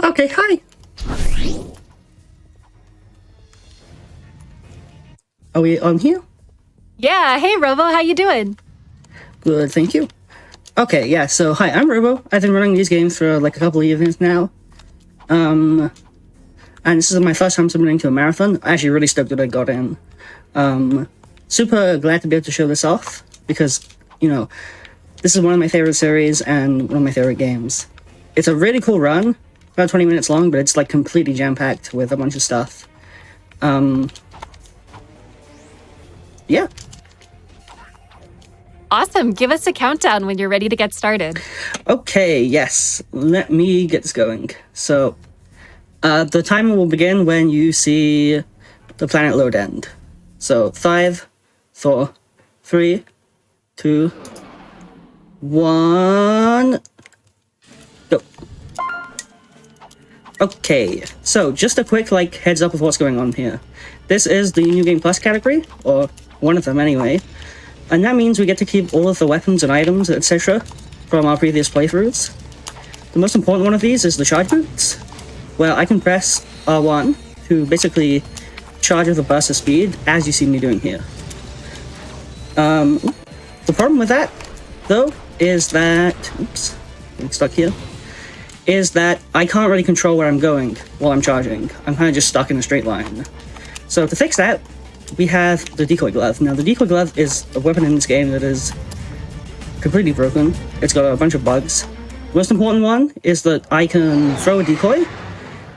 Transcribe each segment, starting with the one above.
Okay, hi. Are we on here? Yeah, hey Robo, how you doing? Good, thank you. Okay, yeah, so hi, I'm Robo. I've been running these games for like a couple of years now. And this is my first time submitting to a marathon. I'm actually really stoked that I got in. Super glad to be able to show this off because, you know, this is one of my favorite series and one of my favorite games. It's a really cool run, about 20 minutes long, but it's like completely jam-packed with a bunch of stuff. Yeah. Awesome, give us a countdown when you're ready to get started. Okay, yes, let me get this going. So, the timer will begin when you see the planet load end. So, 5, 4, 3, 2, 1, go. Okay, so just a quick heads up of what's going on here. This is the New Game Plus category, or one of them anyway, and that means we get to keep all of the weapons and items, etc. from our previous playthroughs. The most important one of these is the charge boots, where I can press R1 to basically charge with a burst of speed, as you see me doing here. The problem with that, though, is that... Oops, I'm stuck here. Is that I can't really control where I'm going while I'm charging. I'm kind of just stuck in a straight line. So to fix that, we have the decoy glove. Now, the decoy glove is a weapon in this game that is completely broken. It's got a bunch of bugs. The most important one is that I can throw a decoy,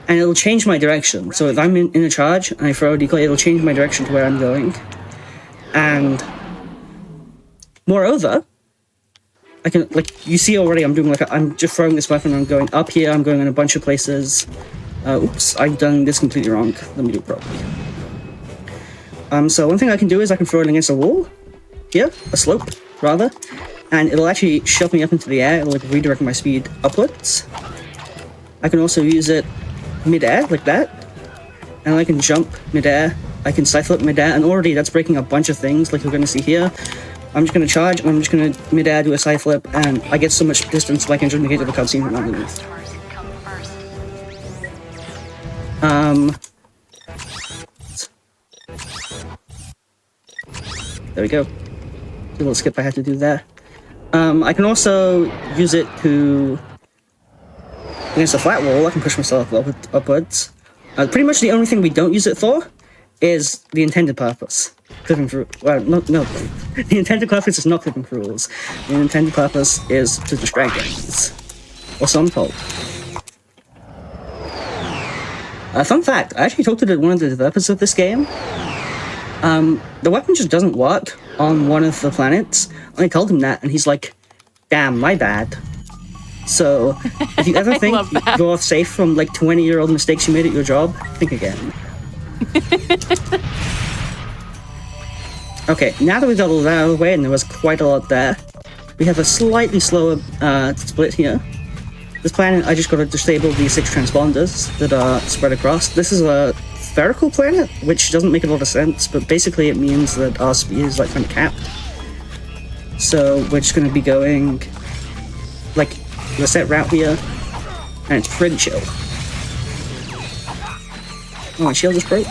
and it'll change my direction. So if I'm in a charge and I throw a decoy, it'll change my direction to where I'm going. And moreover, I can, you see already, I'm doing I'm just throwing this weapon, I'm going up here, I'm going in a bunch of places. Oops, I've done this completely wrong. Let me do it properly. So one thing I can do is I can throw it against a wall, here, a slope, rather, and it'll actually shove me up into the air, it'll redirect my speed upwards. I can also use it mid-air, like that, and I can jump mid-air, I can side flip mid-air, and already that's breaking a bunch of things, like you're going to see here. I'm just going to charge, and I'm just going to mid-air do a side flip, and I get so much distance so I can jump into the cutscene from underneath. There we go. A little skip I had to do there. I can also use it to... Against a flat wall, I can push myself upwards. Pretty much the only thing we don't use it for is the intended purpose. Clipping through... Well, no. The intended purpose is not clipping through walls. The intended purpose is to distract enemies. Or so I'm told. Fun fact, I actually talked to one of the developers of this game. The weapon just doesn't work on one of the planets. I told him that, and he's like, damn, my bad. So, if you ever think you're safe from 20-year-old mistakes you made at your job, think again. Okay, now that we've got all that out of the way, and there was quite a lot there, we have a slightly slower split here. This planet, I just got to disable the 6 transponders that are spread across. This is a spherical planet, which doesn't make a lot of sense, but basically it means that our speed is kind of capped. So we're just going to be going a set route here, and it's pretty chill. Oh, my shield just broke.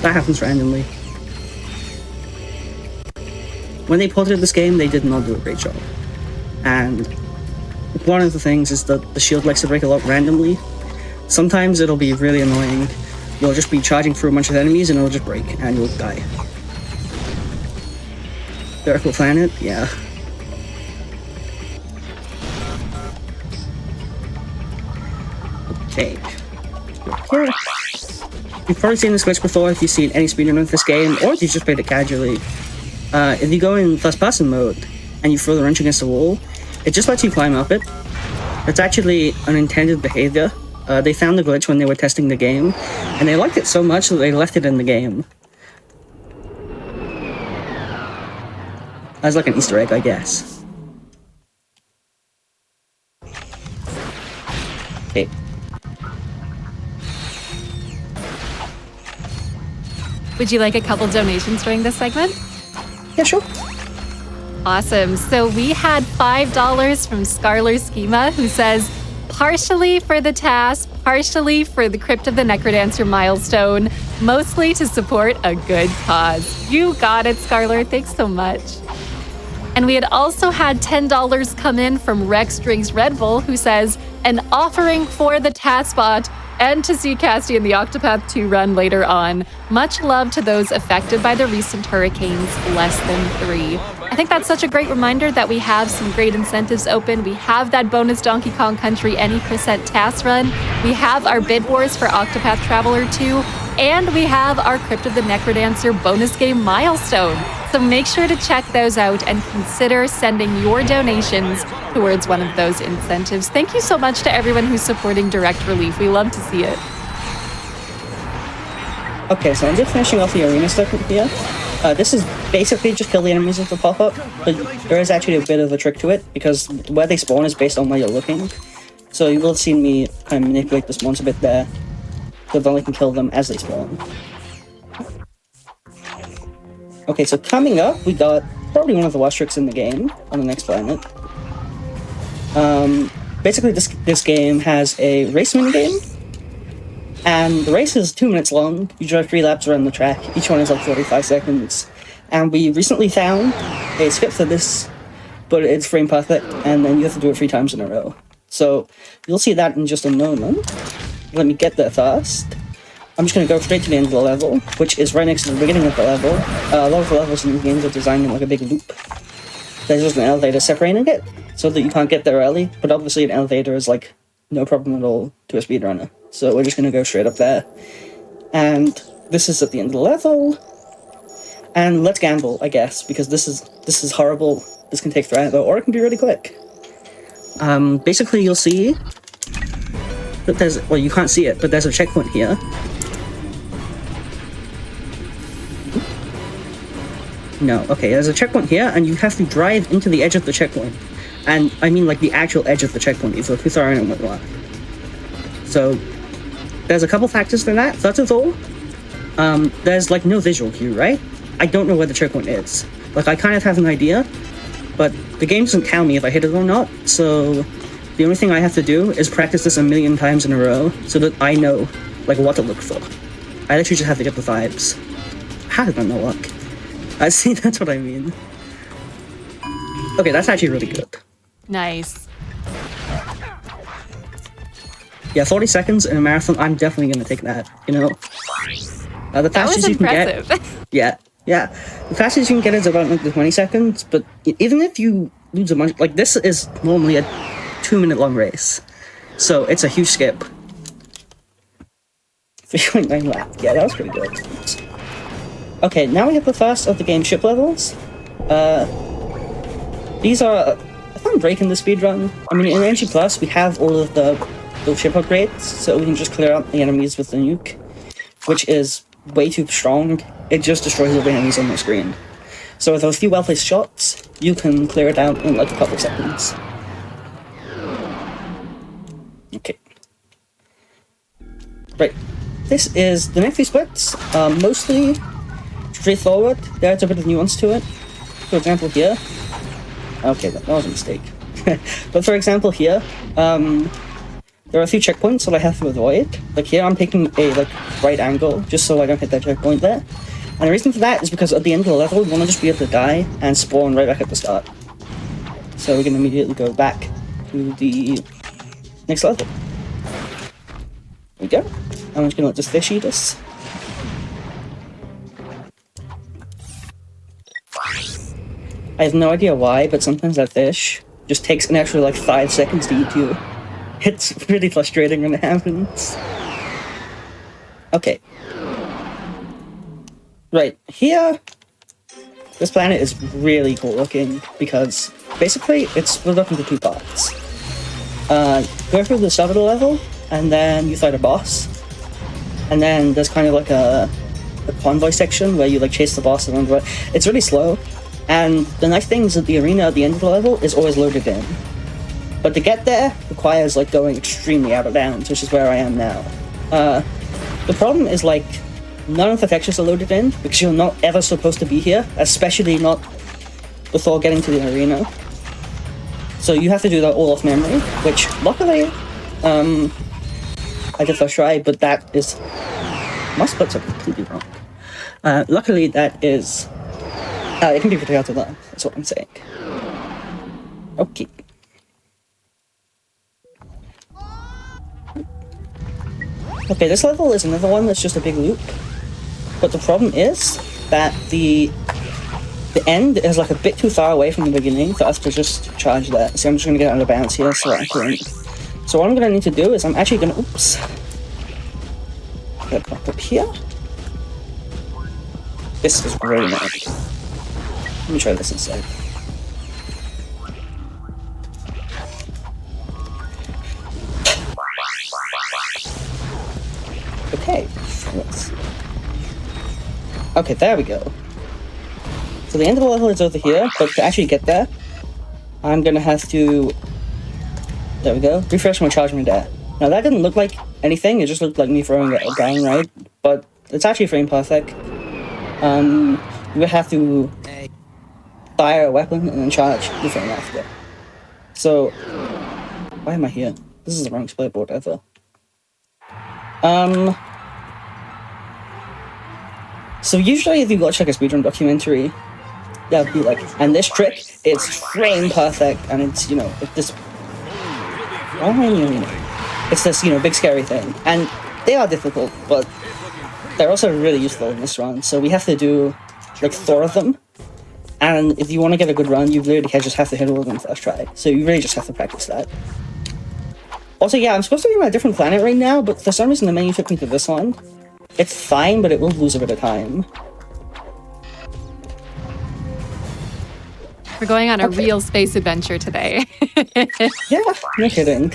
That happens randomly. When they ported this game, they did not do a great job. And one of the things is that the shield likes to break a lot randomly. Sometimes it'll be really annoying. You'll just be charging through a bunch of enemies and it'll just break and you'll die. Spherical planet, yeah. Okay. Here. You've probably seen this glitch before if you've seen any speedrun of this game, or if you've just played it casually. If you go in first-person mode and you throw the wrench against the wall, it just lets you climb up it. It's actually an intended behavior. They found the glitch when they were testing the game, and they liked it so much that they left it in the game. As an Easter egg, I guess. Okay. Would you like a couple donations during this segment? Yeah, sure. Awesome. So we had $5 from Scarler Schema, who says, partially for the task, partially for the Crypt of the Necrodancer milestone, mostly to support a good cause. You got it, Scarler. Thanks so much. And we had also had $10 come in from Rex Drinks Red Bull, who says, an offering for the Taskbot and to see Cassian the Octopath 2 run later on. Much love to those affected by the recent hurricanes, less than 3. I think that's such a great reminder that we have some great incentives open. We have that bonus Donkey Kong Country any percent task run. We have our bid wars for Octopath Traveler 2. And we have our Crypt of the Necrodancer bonus game milestone. So make sure to check those out and consider sending your donations towards one of those incentives. Thank you so much to everyone who's supporting Direct Relief. We love to see it. Okay, so I'm just finishing off the arena segment here. This is basically just kill the enemies as they pop up, but there is actually a bit of a trick to it, because where they spawn is based on where you're looking. So you will have seen me kind of manipulate the spawns a bit there, so then I can kill them as they spawn. Okay, so coming up, we got probably one of the worst tricks in the game on the next planet. Basically, this game has a race minigame, and the race is 2 minutes long. You drive 3 laps around the track. Each one is like 45 seconds. And we recently found a script for this, but it's frame perfect, and then you have to do it 3 times in a row. So you'll see that in just a moment. Let me get there first. I'm just going to go straight to the end of the level, which is right next to the beginning of the level. A lot of the levels in the games are designed in like a big loop. There's just an elevator separating it, so that you can't get there early, but obviously an elevator is like no problem at all to a speedrunner. So we're just going to go straight up there. And this is at the end of the level. And let's gamble, I guess, because this is horrible. This can take forever, or it can be really quick. Basically you'll see that there's, well, you can't see it, but there's a checkpoint here. No, okay, there's a checkpoint here, and you have to drive into the edge of the checkpoint. And I mean like the actual edge of the checkpoint, if you're throwing it whatnot. So there's a couple factors for that. First of all, there's like no visual cue, right? I don't know where the checkpoint is. Like, I kind of have an idea, but the game doesn't tell me if I hit it or not, so the only thing I have to do is practice this a million times in a row so that I know like what to look for. I literally just have to get the vibes. How did I not luck? I see, that's what I mean. Okay, that's actually really good. Nice. Yeah, 40 seconds in a marathon, I'm definitely going to take that, you know? The fastest you can get... Yeah. The fastest you can get is about like 20 seconds, but even if you lose a bunch... Like, this is normally a 2-minute long race, so it's a huge skip. 3.9 lap. Yeah, that was pretty good. Okay, now we have the first of the game ship levels. These are... I thought I'm breaking the speedrun. I mean, in NG Plus, we have all of the ship upgrades, so we can just clear out the enemies with the nuke, which is way too strong. It just destroys all the enemies on the screen. So with a few well-placed shots, you can clear it out in like a couple seconds. Okay. Right. This is the next few splits. Mostly straightforward. There's a bit of nuance to it. For example, here. Okay, that was a mistake. But for example, here, there are a few checkpoints that I have to avoid. Like here, I'm taking a right angle just so I don't hit that checkpoint there. And the reason for that is because at the end of the level, we want to just be able to die and spawn right back at the start. So we can immediately go back to the next level. There we go. I'm just gonna let this fish eat us. I have no idea why, but sometimes that fish just takes an extra like 5 seconds to eat you. It's really frustrating when it happens. Okay. Right, here, this planet is really cool looking because basically it's split up into 2 parts. Go through the start of the level, and then you fight a boss. And then there's kind of like a convoy section where you like chase the boss around. It's really slow. And the nice thing is that the arena at the end of the level is always loaded in. But to get there requires like going extremely out of bounds, which is where I am now. The problem is like none of the textures are loaded in because you're not ever supposed to be here, especially not before getting to the arena. So you have to do that all off memory, which luckily I did first try, but that is... My splits are completely wrong. Luckily, that is... it can be pretty hard to learn, that's what I'm saying. Okay. Okay, this level is another one that's just a big loop. But the problem is that the end is like a bit too far away from the beginning for us to just charge that. So I'm just gonna get out of bounds here so I can... So what I'm gonna need to do is I'm actually gonna... Oops. Get back up here. This is really annoying. Let me try this instead. Okay. Okay, there we go. So the end of the level is over here, but to actually get there, I'm gonna have to... There we go. Refresh my charge meter. Now that didn't look like anything, it just looked like me throwing it down, right? But it's actually frame perfect. You would have to fire a weapon and then charge the frame after. So, why am I here? This is the wrong split-board ever. So usually if you watch like a speedrun documentary, they'll be like, and this trick is frame perfect, and it's, you know, it's this... It's this, you know, big scary thing. And they are difficult, but they're also really useful in this run. So we have to do like 4 of them. And if you want to get a good run, you literally just have to hit all of them first try. So you really just have to practice that. Also, yeah, I'm supposed to be on a different planet right now, but for some reason the menu took me to this one. It's fine, but it will lose a bit of time. We're going on a real space adventure today. Yeah, no kidding.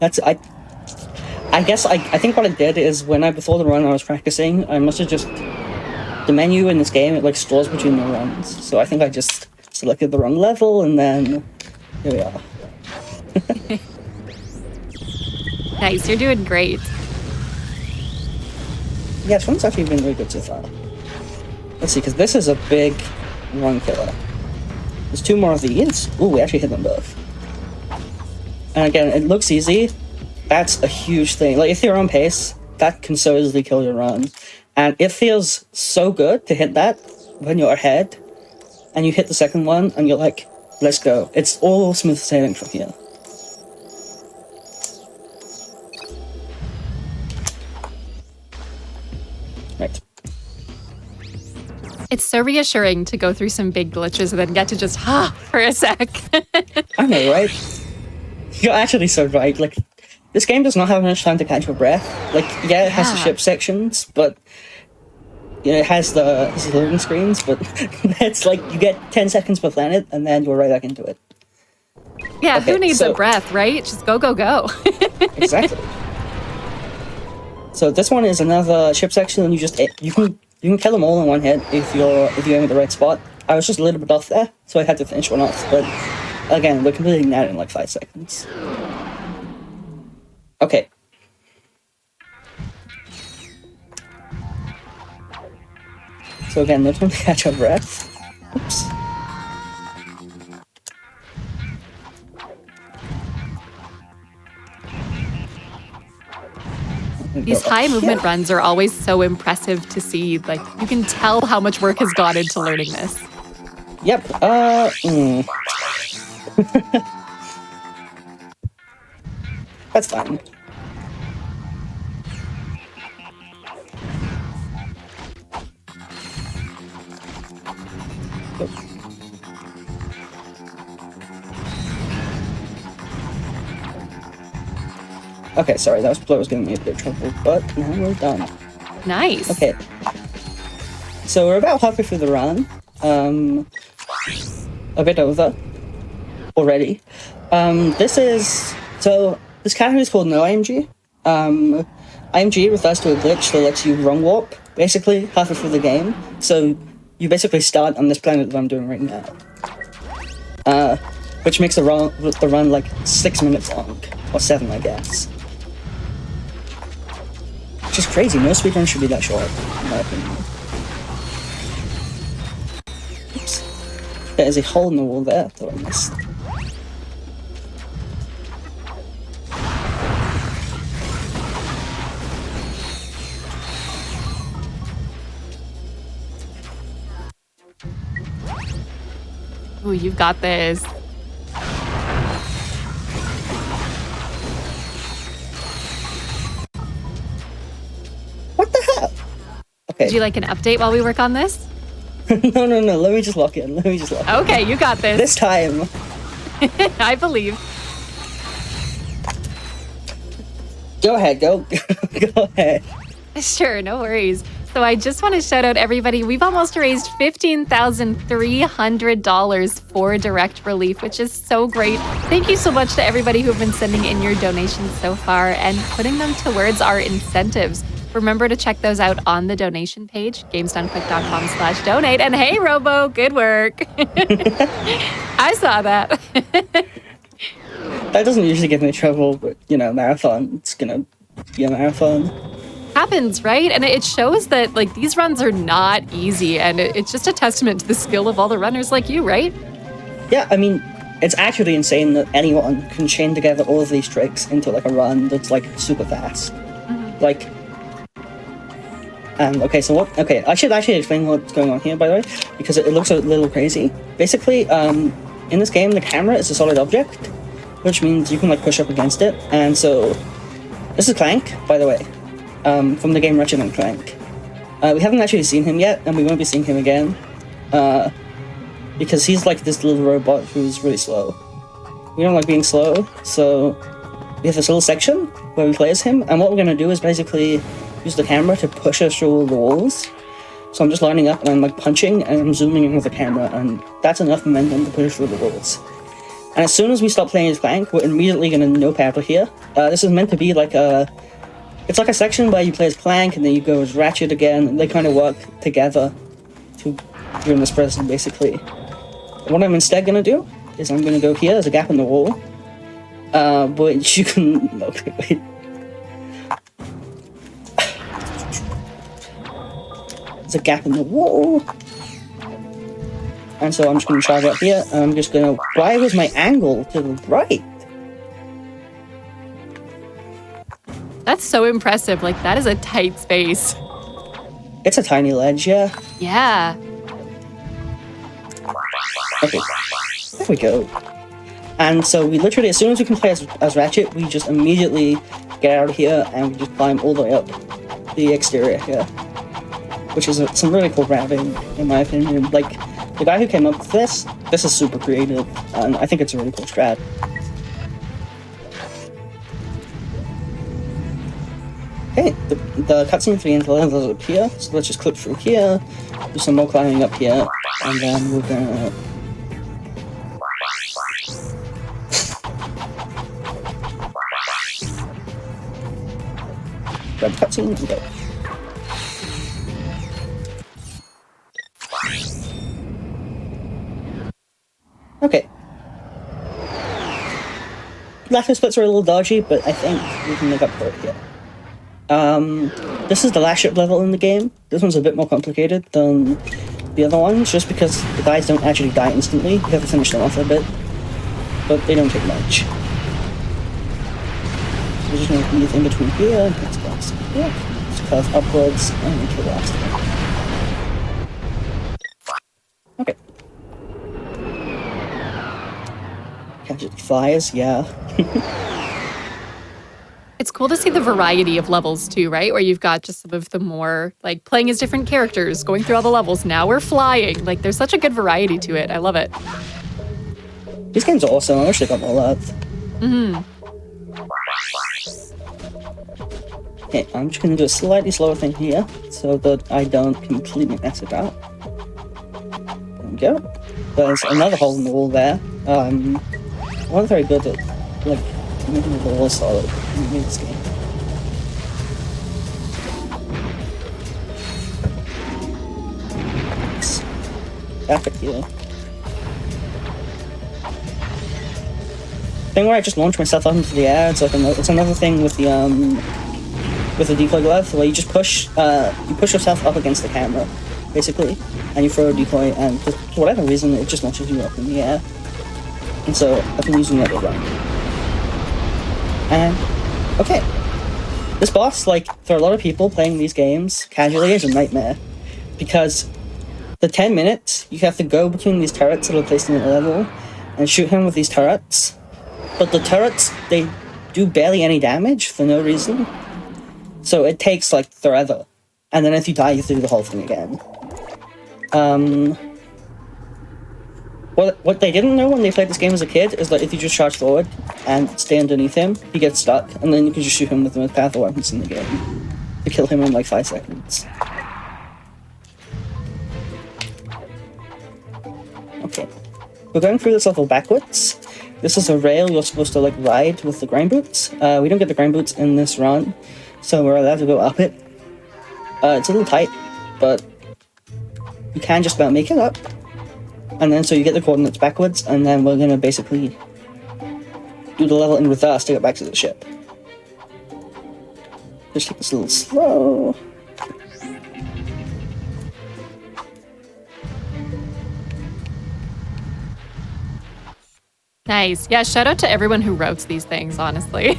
I guess I think what I did is before the run I was practicing, I must have just... The menu in this game, it like stores between the runs. So I think I just selected the wrong level, and then... Here we are. Nice, you're doing great. Yeah, this one's actually been really good so far. Let's see, because this is a big run killer. There's 2 more of these. Ooh, we actually hit them both. And again, it looks easy. That's a huge thing. Like, if you're on pace, that can so easily kill your run. And it feels so good to hit that when you're ahead, and you hit the second one, and you're like, let's go. It's all smooth sailing from here. Right. It's so reassuring to go through some big glitches and then get to just for a sec. I know, right? You're actually so right. Like, this game does not have much time to catch your breath. Like, yeah, it has the ship sections, but you know, it has the loading screens, but it's like you get 10 seconds per planet and then you're right back into it. Yeah, okay, who needs a breath, right? Just go, go, go. Exactly. So this one is another ship section, and you can kill them all in one hit if you aim at the right spot. I was just a little bit off there, so I had to finish one off. But again, we're completing that in like 5 seconds. Okay. So again, no time to catch our breath. Oops. These high movement runs are always so impressive to see. Like, you can tell how much work has gone into learning this. Yep. That's fine. Okay, sorry, that was giving me a bit of trouble, but now we're done. Nice. Okay. So we're about halfway through the run. A bit over already. This category is called no IMG. IMG refers to a glitch that lets you run warp, basically, halfway through the game. So you basically start on this planet that I'm doing right now. Which makes the run like 6 minutes long, or 7, I guess. Which is crazy. No speedrun should be that short, in my opinion. Oops. There is a hole in the wall there that I missed. Ooh, you've got this. What the hell? Okay. Would you like an update while we work on this? No. Let me just lock in. Okay, you got this. This time. I believe. Go ahead. Go ahead. Sure, no worries. So I just want to shout out everybody. We've almost raised $15,300 for direct relief, which is so great. Thank you so much to everybody who've been sending in your donations so far and putting them towards our incentives. Remember to check those out on the donation page, gamesdonequick.com/donate. And hey, Robo, good work. I saw that. That doesn't usually give me trouble, but, marathon, it's gonna be a marathon. Happens, right? And it shows that, like, these runs are not easy, and it's just a testament to the skill of all the runners like you, right? Yeah, I mean, it's actually insane that anyone can chain together all of these tricks into, like, a run that's, like, super fast. Mm-hmm. Like... okay, I should actually explain what's going on here, by the way, because it looks a little crazy. Basically, in this game, the camera is a solid object, which means you can, like, push up against it, and so... This is Clank, by the way, from the game Ratchet Clank. We haven't actually seen him yet, and we won't be seeing him again, because he's, like, this little robot who's really slow. We don't like being slow, so we have this little section where we play as him, and what we're going to do is basically use the camera to push us through all the walls. So I'm just lining up and I'm like punching and I'm zooming in with the camera, and that's enough momentum to push us through the walls. And as soon as we stop playing as Clank, we're immediately going to nope out of here. This is meant to be like it's like a section where you play as Clank and then you go as Ratchet again, and they kind of work together during this prison, basically. What I'm instead going to do is I'm going to go here, there's a gap in the wall, which you can... Okay, wait. There's a gap in the wall. And so I'm just going to charge up here, and I'm just going to... Why was my angle to the right? That's so impressive. Like, that is a tight space. It's a tiny ledge, yeah. Yeah. Okay, there we go. And so we literally, as soon as we can play as Ratchet, we just immediately get out of here and we just climb all the way up the exterior here. Which is some really cool grabbing, in my opinion. Like, the guy who came up with this is super creative, and I think it's a really cool strat. Okay, the cutscene for the end levels is up here, so let's just clip through here, do some more climbing up here, and then we're gonna... grab the cutscene and go. Okay. Laughing splits are a little dodgy, but I think we can make up for it here. This is the last ship level in the game. This one's a bit more complicated than the other ones, just because the guys don't actually die instantly. You have to finish them off a bit, but they don't take much. So we're just going to move in between here, and let's go here. Let's curve upwards, and then kill the last one. Okay. Catch it flies, yeah. It's cool to see the variety of levels too, right? Where you've got just some of the more, like, playing as different characters, going through all the levels. Now we're flying. Like, there's such a good variety to it. I love it. These games are awesome. I wish they got more love. Mm-hmm. Okay, I'm just going to do a slightly slower thing here, so that I don't completely mess it up. There we go. There's another hole in the wall there. I'm not very good at, like, making the wall solid in this game. Back at here. Thing where I just launch myself up into the air. It's like it's another thing with the decoy glove, where you just push yourself up against the camera, basically, and you throw a decoy, and for whatever reason, it just launches you up in the air. And so I've been using that a lot. And okay, this boss, like, for a lot of people playing these games casually, is a nightmare, because the 10 minutes, you have to go between these turrets that are placed in the level and shoot him with these turrets. But the turrets, they do barely any damage for no reason. So it takes, like, forever. And then if you die, you have to do the whole thing again. What they didn't know when they played this game as a kid is that if you just charge forward and stay underneath him, he gets stuck, and then you can just shoot him with the most powerful weapons in the game to kill him in like 5 seconds. Okay, we're going through this level backwards. This is a rail you're supposed to like ride with the grind boots. We don't get the grind boots in this run, so we're allowed to go up it. It's a little tight, but you can just about make it up. And then so you get the coordinates backwards, and then we're gonna basically do the level in reverse to get back to the ship. Just take this a little slow. Nice. Yeah, shout out to everyone who wrote these things, honestly.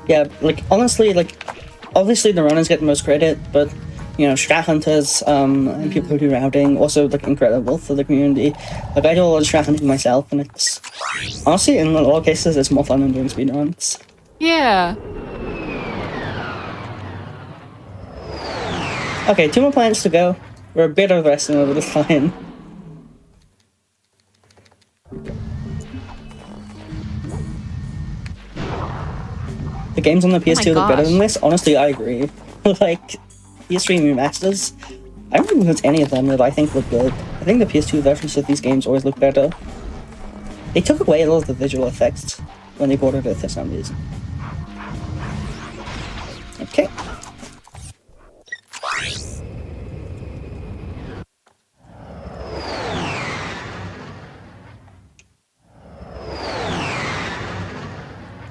Yeah, like, honestly, like, obviously the runners get the most credit, but, you know, strat hunters, and people who do routing, also, like, incredible for the community. Like, I do a lot of strat hunting myself, and it's, honestly, in a lot of cases, it's more fun than doing speedruns. Yeah. Okay, 2 more planets to go. We're a bit overestimating over this line. The games on the PS2 look better than this. Honestly, I agree. Like, PS3 remasters, I don't think there's any of them that I think look good. I think the PS2 versions of these games always look better. They took away a lot of the visual effects when they ported it for some reason. Okay.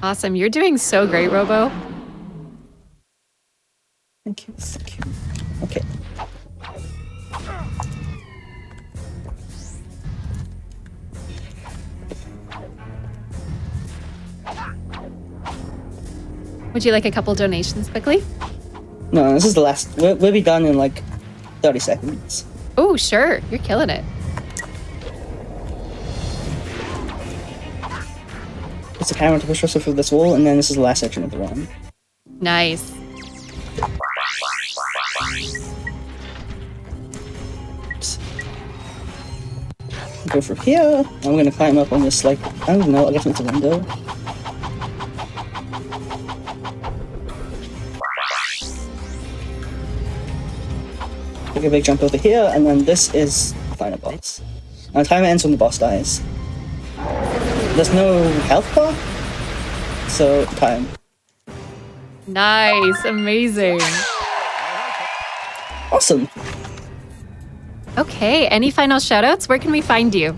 Awesome. You're doing so great, Robo. Thank you, thank you. Okay. Would you like a couple donations quickly? No, this is the last. We'll be done in like 30 seconds. Oh, sure. You're killing it. It's a camera to push us through this wall, and then this is the last section of the run. Nice. Oops. Go through here. I'm gonna climb up on this, like, I don't know, I guess it's a window. Take a big jump over here, and then this is the final boss. And the timer ends when the boss dies. There's no health bar, so time. Nice. Amazing. Awesome. Okay. Any final shoutouts? Where can we find you?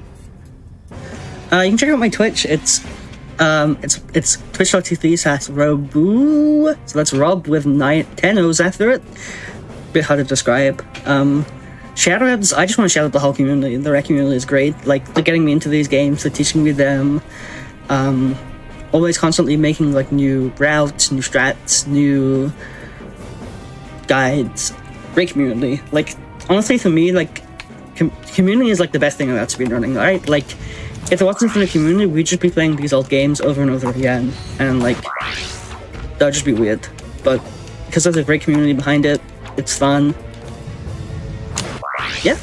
You can check out my Twitch. It's twitch.tv/robu. So that's Rob with 10 O's after it. Bit hard to describe. Shoutouts, I just want to shout out the whole community. The rec community is great. Like, they're getting me into these games, they're teaching me them. Always constantly making, like, new routes, new strats, new guides. Great community. Like, honestly, for me, like, community is, like, the best thing about speedrunning, right? Like, if it wasn't for the community, we'd just be playing these old games over and over again. And, like, that would just be weird. But because there's a great community behind it, it's fun. Yeah.